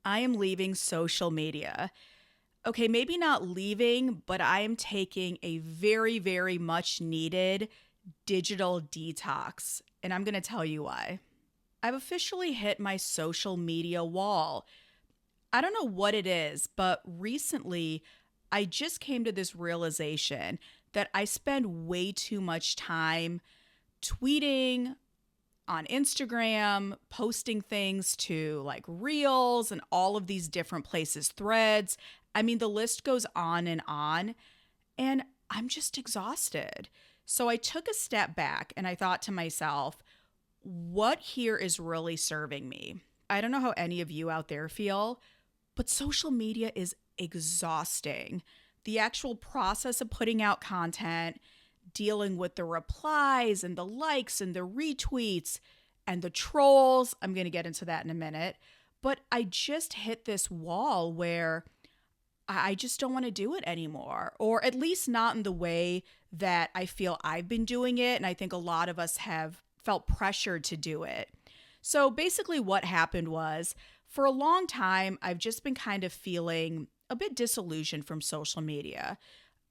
I am leaving social media. Okay, maybe not leaving, but I am taking a very, very much needed digital detox. And I'm going to tell you why. I've officially hit my social media wall. I don't know what it is, but recently I just came to this realization that I spend way too much time tweeting, on Instagram, posting things to like reels and all of these different places, threads. I mean, the list goes on and on, and I'm just exhausted. So I took a step back and I thought to myself, what here is really serving me? I don't know how any of you out there feel, but social media is exhausting. The actual process of putting out content, dealing with the replies and the likes and the retweets and the trolls. I'm going to get into that in a minute. But I just hit this wall where I just don't want to do it anymore, or at least not in the way that I feel I've been doing it. And I think a lot of us have felt pressured to do it. So basically, what happened was for a long time, I've just been kind of feeling a bit disillusioned from social media.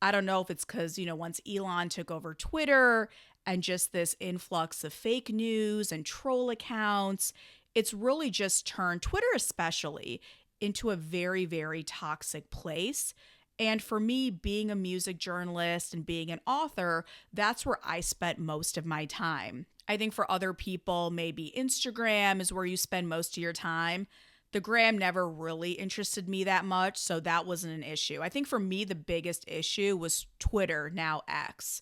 I don't know if it's because, once Elon took over Twitter and just this influx of fake news and troll accounts, it's really just turned Twitter, especially, into a very, very toxic place. And for me, being a music journalist and being an author, that's where I spent most of my time. I think for other people, maybe Instagram is where you spend most of your time. The gram never really interested me that much, so that wasn't an issue. I think for me, the biggest issue was Twitter, now X.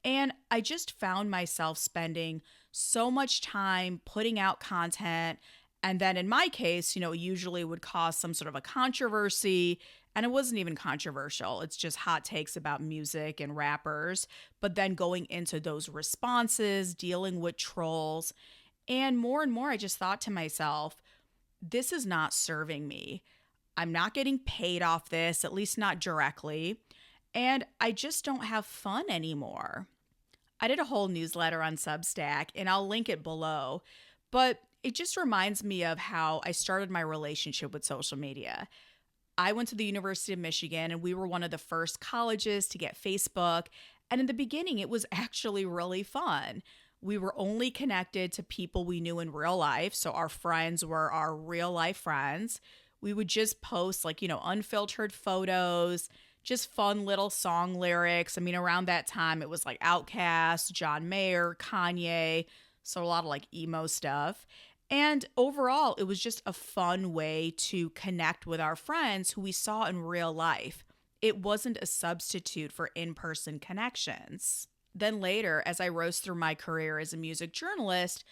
And I just found myself spending so much time putting out content. And then in my case, it usually would cause some sort of a controversy. And it wasn't even controversial. It's just hot takes about music and rappers. But then going into those responses, dealing with trolls. And more, I just thought to myself, this is not serving me. I'm not getting paid off this, at least not directly. And I just don't have fun anymore. I did a whole newsletter on Substack, and I'll link it below. But it just reminds me of how I started my relationship with social media. I went to the University of Michigan, and we were one of the first colleges to get Facebook. And in the beginning, it was actually really fun. We were only connected to people we knew in real life. So our friends were our real life friends. We would just post unfiltered photos, just fun little song lyrics. I mean, around that time, it was like Outkast, John Mayer, Kanye. So a lot of like emo stuff. And overall, it was just a fun way to connect with our friends who we saw in real life. It wasn't a substitute for in-person connections. Then later, as I rose through my career as a music journalist,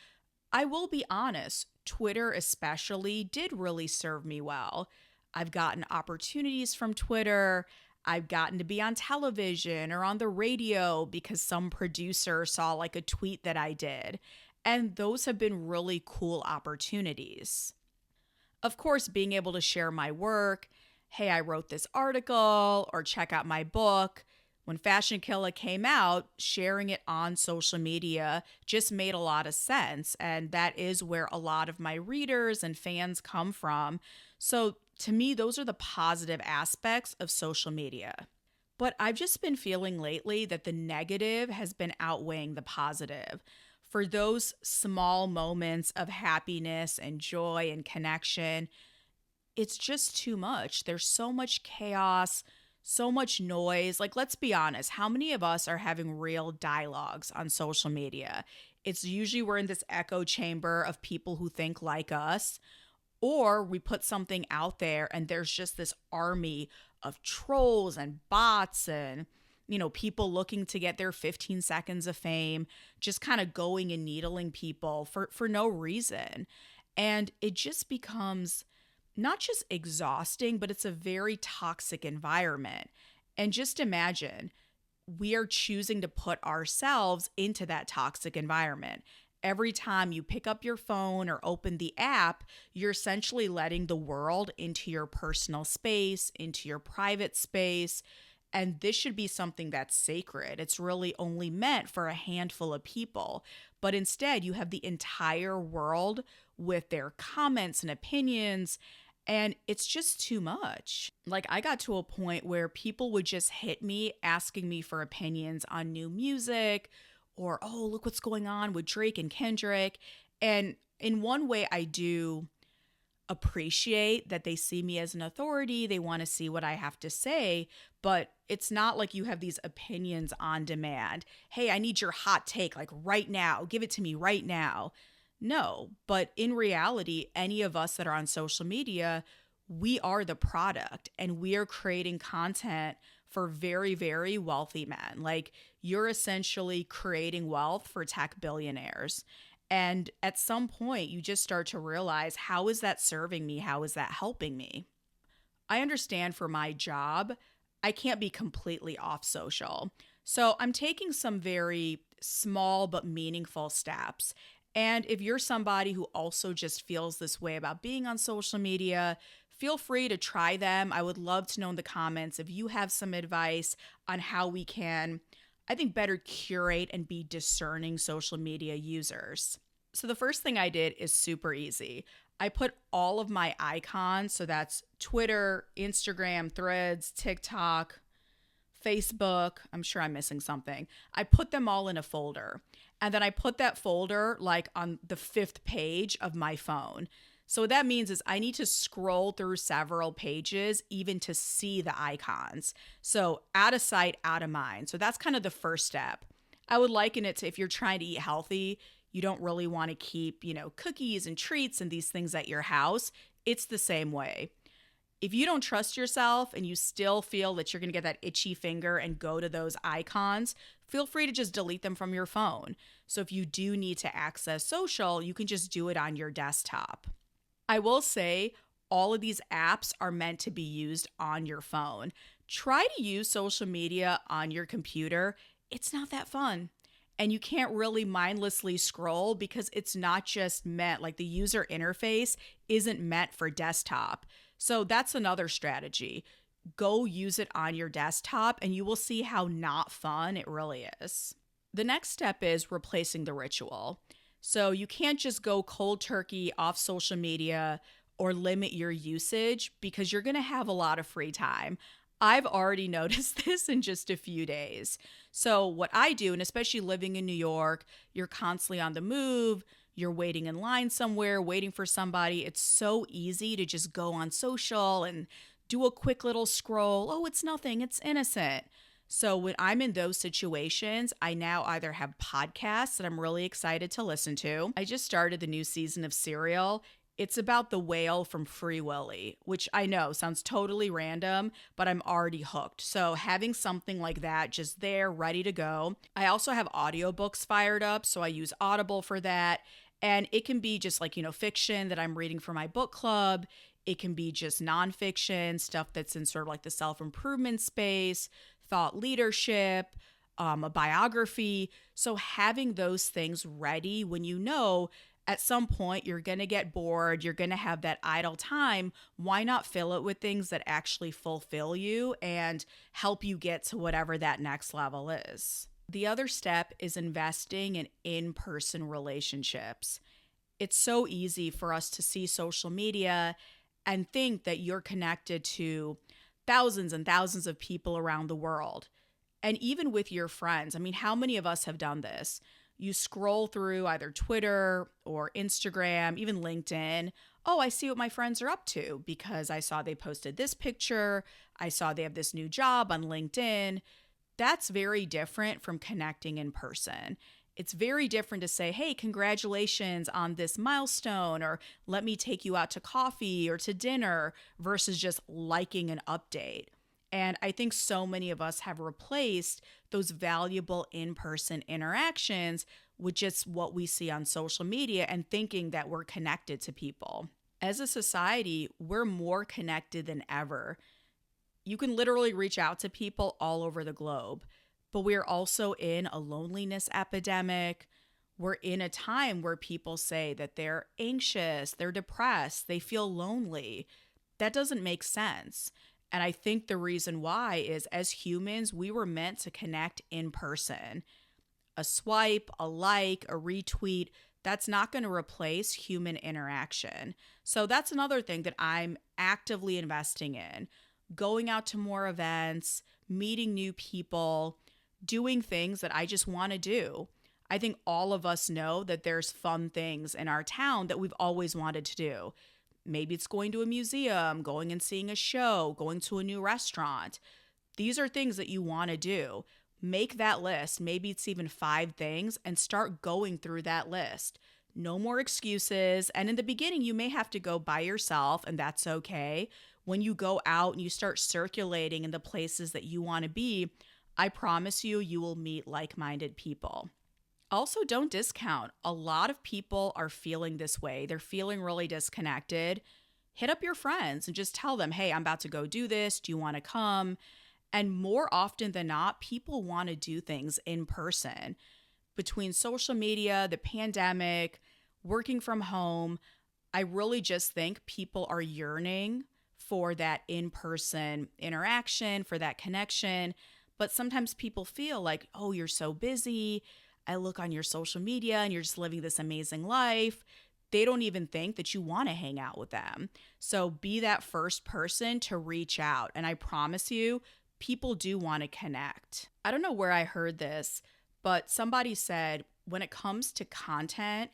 I will be honest, Twitter especially did really serve me well. I've gotten opportunities from Twitter. I've gotten to be on television or on the radio because some producer saw like a tweet that I did. And those have been really cool opportunities. Of course, being able to share my work, hey, I wrote this article, or check out my book. When Killa came out, sharing it on social media just made a lot of sense. And that is where a lot of my readers and fans come from. So to me, those are the positive aspects of social media. But I've just been feeling lately that the negative has been outweighing the positive. For those small moments of happiness and joy and connection, it's just too much. There's so much chaos, so much noise. Like, let's be honest, how many of us are having real dialogues on social media? It's usually we're in this echo chamber of people who think like us, or we put something out there and there's just this army of trolls and bots and people looking to get their 15 seconds of fame, just kind of going and needling people for no reason. And it just becomes not just exhausting, but it's a very toxic environment. And just imagine, we are choosing to put ourselves into that toxic environment. Every time you pick up your phone or open the app, you're essentially letting the world into your personal space, into your private space. And this should be something that's sacred. It's really only meant for a handful of people. But instead, you have the entire world with their comments and opinions. And it's just too much. Like, I got to a point where people would just hit me asking me for opinions on new music or, oh, look what's going on with Drake and Kendrick. And in one way, I do appreciate that they see me as an authority. They want to see what I have to say, but it's not like you have these opinions on demand. Hey, I need your hot take like right now. Give it to me right now. No, but in reality, any of us that are on social media, we are the product and we are creating content for very, very wealthy men. Like, you're essentially creating wealth for tech billionaires. And at some point, you just start to realize, how is that serving me? How is that helping me? I understand for my job, I can't be completely off social. So I'm taking some very small but meaningful steps. And if you're somebody who also just feels this way about being on social media, feel free to try them. I would love to know in the comments if you have some advice on how we can, I think, better curate and be discerning social media users. So the first thing I did is super easy. I put all of my icons, so that's Twitter, Instagram, Threads, TikTok, Facebook. I'm sure I'm missing something. I put them all in a folder. And then I put that folder like on the 5th page of my phone. So what that means is I need to scroll through several pages even to see the icons. So out of sight, out of mind. So that's kind of the first step. I would liken it to if you're trying to eat healthy, you don't really want to keep, cookies and treats and these things at your house. It's the same way. If you don't trust yourself and you still feel that you're going to get that itchy finger and go to those icons, feel free to just delete them from your phone. So if you do need to access social, you can just do it on your desktop. I will say all of these apps are meant to be used on your phone. Try to use social media on your computer. It's not that fun. And you can't really mindlessly scroll because it's not just meant, like the user interface isn't meant for desktop. So that's another strategy. Go use it on your desktop and you will see how not fun it really is. The next step is replacing the ritual. So you can't just go cold turkey off social media or limit your usage because you're going to have a lot of free time. I've already noticed this in just a few days. So what I do, and especially living in New York, you're constantly on the move, you're waiting in line somewhere, waiting for somebody. It's so easy to just go on social and do a quick little scroll. Oh, it's nothing, it's innocent. So when I'm in those situations, I now either have podcasts that I'm really excited to listen to. I just started the new season of Serial. It's about the whale from Free Willy, which I know sounds totally random, but I'm already hooked. So having something like that just there, ready to go. I also have audiobooks fired up, so I use Audible for that. And it can be just like, fiction that I'm reading for my book club. It can be just nonfiction, stuff that's in sort of like the self-improvement space, thought leadership, a biography. So having those things ready when at some point you're going to get bored, you're going to have that idle time, why not fill it with things that actually fulfill you and help you get to whatever that next level is? The other step is investing in in-person relationships. It's so easy for us to see social media and think that you're connected to thousands and thousands of people around the world. And even with your friends, I mean, how many of us have done this? You scroll through either Twitter or Instagram, even LinkedIn. Oh, I see what my friends are up to because I saw they posted this picture. I saw they have this new job on LinkedIn. That's very different from connecting in person. It's very different to say, hey, congratulations on this milestone, or let me take you out to coffee or to dinner, versus just liking an update. And I think so many of us have replaced those valuable in-person interactions with just what we see on social media and thinking that we're connected to people. As a society, we're more connected than ever. You can literally reach out to people all over the globe, but we're also in a loneliness epidemic. We're in a time where people say that they're anxious, they're depressed, they feel lonely. That doesn't make sense. And I think the reason why is, as humans, we were meant to connect in person. A swipe, a like, a retweet, That's not going to replace human interaction. So that's another thing that I'm actively investing in. Going out to more events, meeting new people, doing things that I just want to do. I think all of us know that there's fun things in our town that we've always wanted to do. Maybe it's going to a museum, going and seeing a show, going to a new restaurant. These are things that you want to do. Make that list. Maybe it's even 5 things and start going through that list. No more excuses. And in the beginning, you may have to go by yourself, and that's okay. When you go out and you start circulating in the places that you want to be, I promise you, you will meet like-minded people. Also, don't discount. A lot of people are feeling this way. They're feeling really disconnected. Hit up your friends and just tell them, hey, I'm about to go do this. Do you want to come? And more often than not, people want to do things in person. Between social media, the pandemic, working from home, I really just think people are yearning for that in-person interaction, for that connection. But sometimes people feel like, oh, you're so busy. I look on your social media and you're just living this amazing life. They don't even think that you want to hang out with them. So be that first person to reach out. And I promise you, people do want to connect. I don't know where I heard this, but somebody said when it comes to content,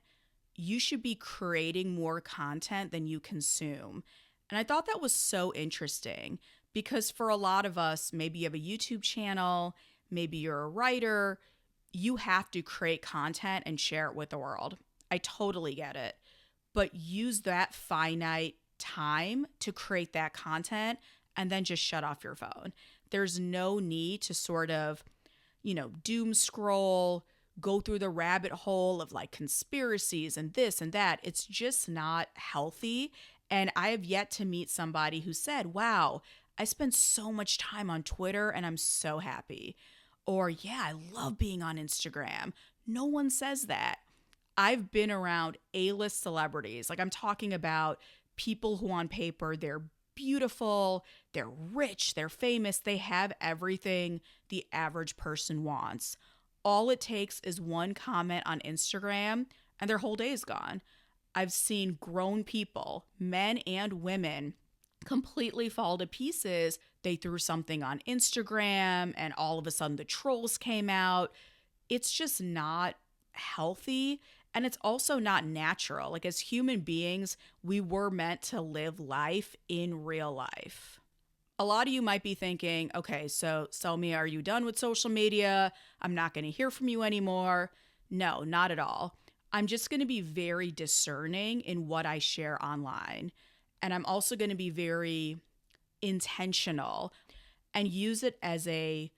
you should be creating more content than you consume. And I thought that was so interesting because for a lot of us, maybe you have a YouTube channel, maybe you're a writer, you have to create content and share it with the world. I totally get it. But use that finite time to create that content and then just shut off your phone. There's no need to sort of, doom scroll, go through the rabbit hole of like conspiracies and this and that. It's just not healthy. And I have yet to meet somebody who said, wow, I spend so much time on Twitter and I'm so happy. Or, yeah, I love being on Instagram. No one says that. I've been around A-list celebrities. Like I'm talking about people who on paper, they're beautiful, they're rich, they're famous, they have everything the average person wants. All it takes is one comment on Instagram and their whole day is gone. I've seen grown people, men and women, completely fall to pieces. They threw something on Instagram and all of a sudden the trolls came out. It's just not healthy. And it's also not natural. Like as human beings, we were meant to live life in real life. A lot of you might be thinking, okay, so Selmi, are you done with social media? I'm not going to hear from you anymore. No, not at all. I'm just going to be very discerning in what I share online. And I'm also going to be very intentional and use it as a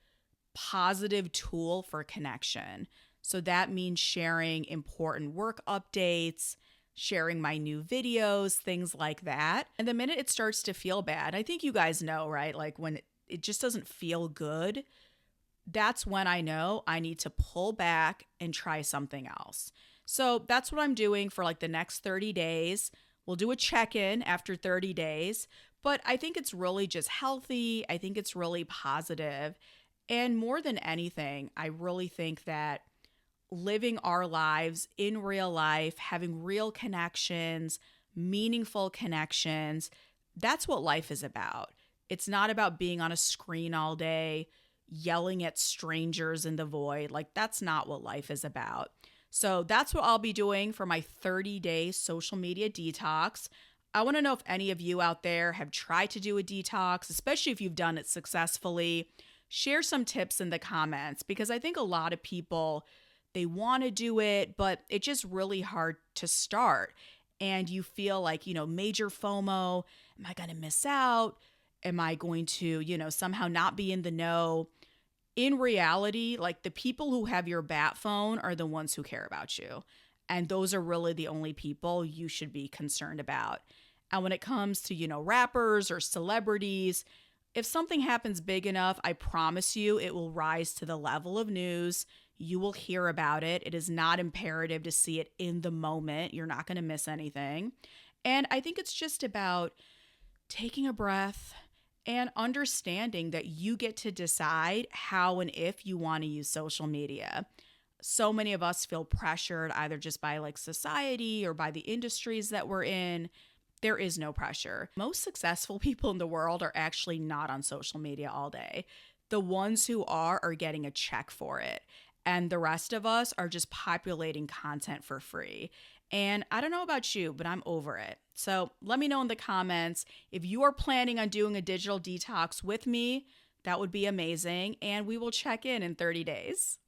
positive tool for connection. So that means sharing important work updates, sharing my new videos, things like that. And the minute it starts to feel bad, I think you guys know, right? Like when it just doesn't feel good, that's when I know I need to pull back and try something else. So that's what I'm doing for like the next 30 days. We'll do a check-in after 30 days, but I think it's really just healthy. I think it's really positive. And more than anything, I really think that living our lives in real life, having real connections, meaningful connections, that's what life is about. It's not about being on a screen all day, yelling at strangers in the void. Like that's not what life is about. So that's what I'll be doing for my 30-day social media detox. I want to know if any of you out there have tried to do a detox, especially if you've done it successfully. Share some tips in the comments because I think a lot of people, they want to do it, but it's just really hard to start. And you feel like, major FOMO. Am I going to miss out? Am I going to, somehow not be in the know? In reality, like the people who have your bat phone are the ones who care about you. And those are really the only people you should be concerned about. And when it comes to, rappers or celebrities, if something happens big enough, I promise you it will rise to the level of news. You will hear about it. It is not imperative to see it in the moment. You're not going to miss anything. And I think it's just about taking a breath and understanding that you get to decide how and if you want to use social media. So many of us feel pressured either just by like society or by the industries that we're in. There is no pressure. Most successful people in the world are actually not on social media all day. The ones who are getting a check for it. And the rest of us are just populating content for free. And I don't know about you, but I'm over it. So let me know in the comments if you are planning on doing a digital detox with me. That would be amazing. And we will check in 30 days.